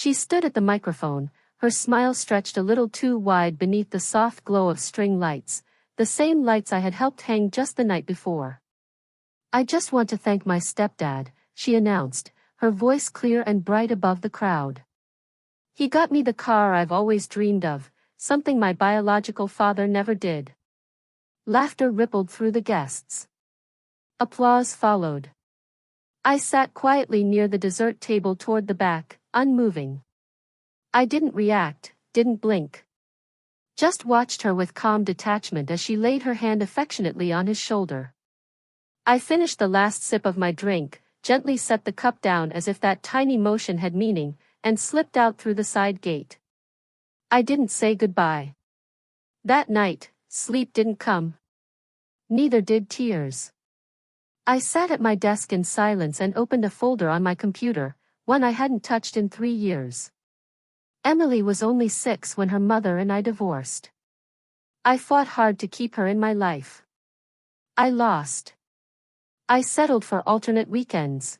She stood at the microphone, her smile stretched a little too wide beneath the soft glow of string lights, the same lights I had helped hang just the night before. "I just want to thank my stepdad," she announced, her voice clear and bright above the crowd. "He got me the car I've always dreamed of, something my biological father never did." Laughter rippled through the guests. Applause followed. I sat quietly near the dessert table toward the back, unmoving. I didn't react, didn't blink. Just watched her with calm detachment as she laid her hand affectionately on his shoulder. I finished the last sip of my drink, gently set the cup down as if that tiny motion had meaning, and slipped out through the side gate. I didn't say goodbye. That night, sleep didn't come. Neither did tears. I sat at my desk in silence and opened a folder on my computer, one I hadn't touched in 3 years. Emily was only 6 when her mother and I divorced. I fought hard to keep her in my life. I lost. I settled for alternate weekends.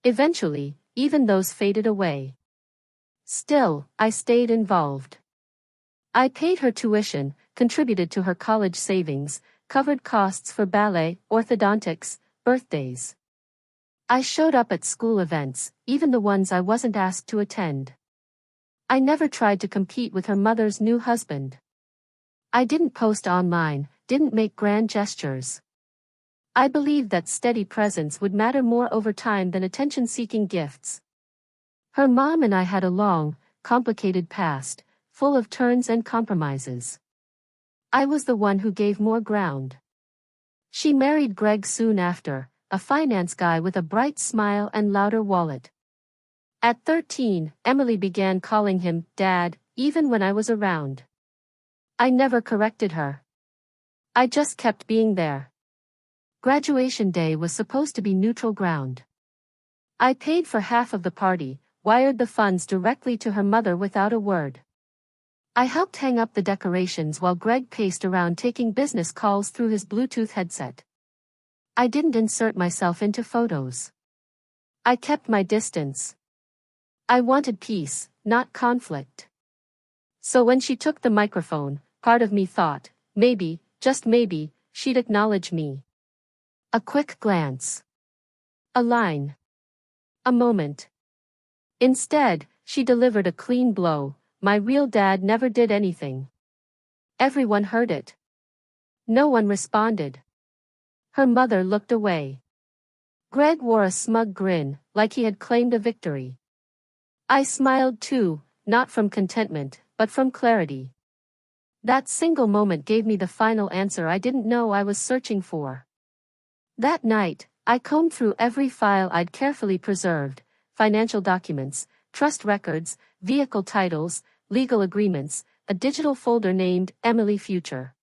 Eventually, even those faded away. Still, I stayed involved. I paid her tuition, contributed to her college savings, covered costs for ballet, orthodontics, birthdays. I showed up at school events, even the ones I wasn't asked to attend. I never tried to compete with her mother's new husband. I didn't post online, didn't make grand gestures. I believed that steady presence would matter more over time than attention-seeking gifts. Her mom and I had a long, complicated past, full of turns and compromises. I was the one who gave more ground. She married Greg soon after, a finance guy with a bright smile and louder wallet. At 13, Emily began calling him Dad, even when I was around. I never corrected her. I just kept being there. Graduation day was supposed to be neutral ground. I paid for half of the party, wired the funds directly to her mother without a word. I helped hang up the decorations while Greg paced around taking business calls through his Bluetooth headset. I didn't insert myself into photos. I kept my distance. I wanted peace, not conflict. So when she took the microphone, part of me thought, maybe, just maybe, she'd acknowledge me. A quick glance. A line. A moment. Instead, she delivered a clean blow. My real dad never did anything. Everyone heard it. No one responded. Her mother looked away. Greg wore a smug grin, like he had claimed a victory. I smiled too, not from contentment, but from clarity. That single moment gave me the final answer I didn't know I was searching for. That night, I combed through every file I'd carefully preserved, financial documents, trust records, vehicle titles, legal agreements, a digital folder named Emily Future.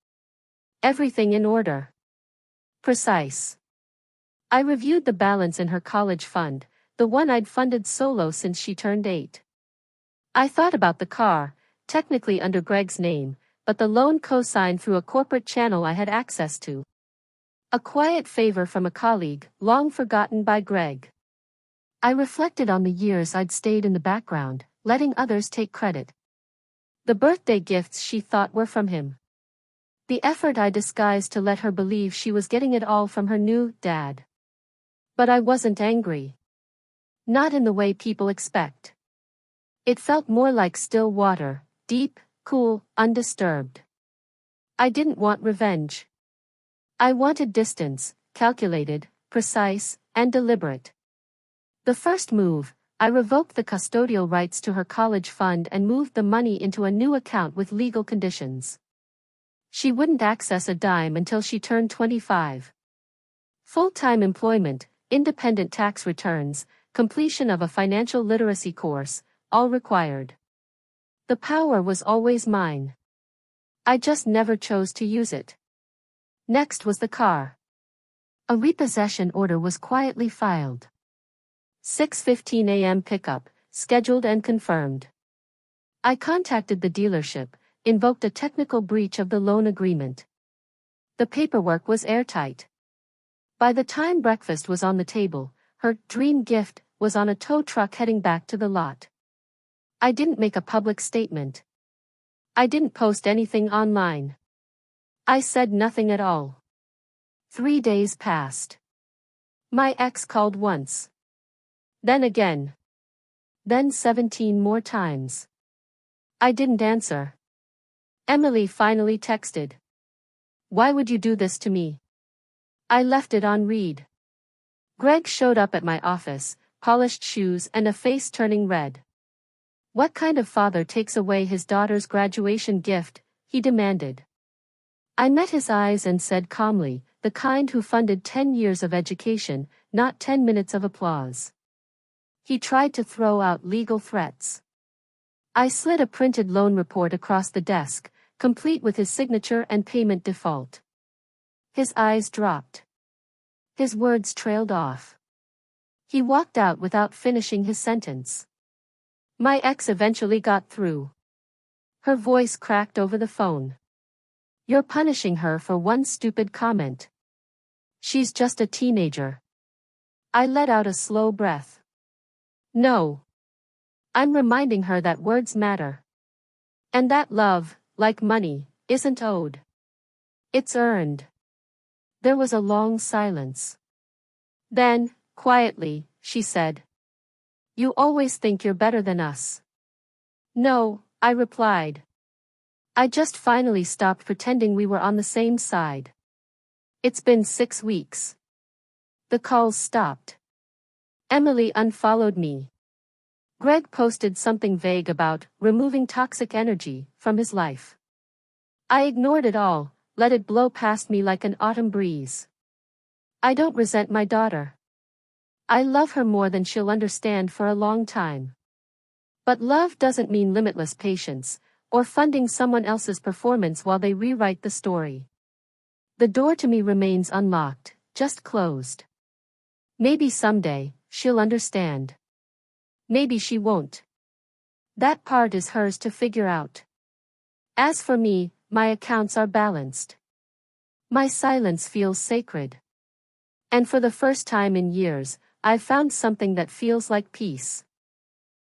Everything in order. Precise. I reviewed the balance in her college fund, the one I'd funded solo since she turned 8. I thought about the car, technically under Greg's name, but the loan co-signed through a corporate channel I had access to. A quiet favor from a colleague, long forgotten by Greg. I reflected on the years I'd stayed in the background, letting others take credit. The birthday gifts she thought were from him. The effort I disguised to let her believe she was getting it all from her new dad. But I wasn't angry. Not in the way people expect. It felt more like still water, deep, cool, undisturbed. I didn't want revenge. I wanted distance, calculated, precise, and deliberate. The first move, I revoked the custodial rights to her college fund and moved the money into a new account with legal conditions. She wouldn't access a dime until she turned 25. Full-time employment, independent tax returns, completion of a financial literacy course, all required. The power was always mine. I just never chose to use it. Next was the car. A repossession order was quietly filed. 6:15 a.m. pickup, scheduled and confirmed. I contacted the dealership, invoked a technical breach of the loan agreement. The paperwork was airtight. By the time breakfast was on the table, her dream gift was on a tow truck heading back to the lot. I didn't make a public statement. I didn't post anything online. I said nothing at all. 3 days passed. My ex called once. Then again. Then 17 more times. I didn't answer. Emily finally texted. Why would you do this to me? I left it on read. Greg showed up at my office, polished shoes and a face turning red. What kind of father takes away his daughter's graduation gift? He demanded. I met his eyes and said calmly, the kind who funded 10 years of education, not 10 minutes of applause. He tried to throw out legal threats. I slid a printed loan report across the desk, complete with his signature and payment default. His eyes dropped. His words trailed off. He walked out without finishing his sentence. My ex eventually got through. Her voice cracked over the phone. You're punishing her for one stupid comment. She's just a teenager. I let out a slow breath. No. I'm reminding her that words matter. And that love, like money, isn't owed. It's earned. There was a long silence. Then, quietly, she said. You always think you're better than us. No, I replied. I just finally stopped pretending we were on the same side. It's been 6 weeks. The calls stopped. Emily unfollowed me. Greg posted something vague about removing toxic energy from his life. I ignored it all, let it blow past me like an autumn breeze. I don't resent my daughter. I love her more than she'll understand for a long time. But love doesn't mean limitless patience, or funding someone else's performance while they rewrite the story. The door to me remains unlocked, just closed. Maybe someday, she'll understand. Maybe she won't. That part is hers to figure out. As for me, my accounts are balanced. My silence feels sacred. And for the first time in years, I've found something that feels like peace.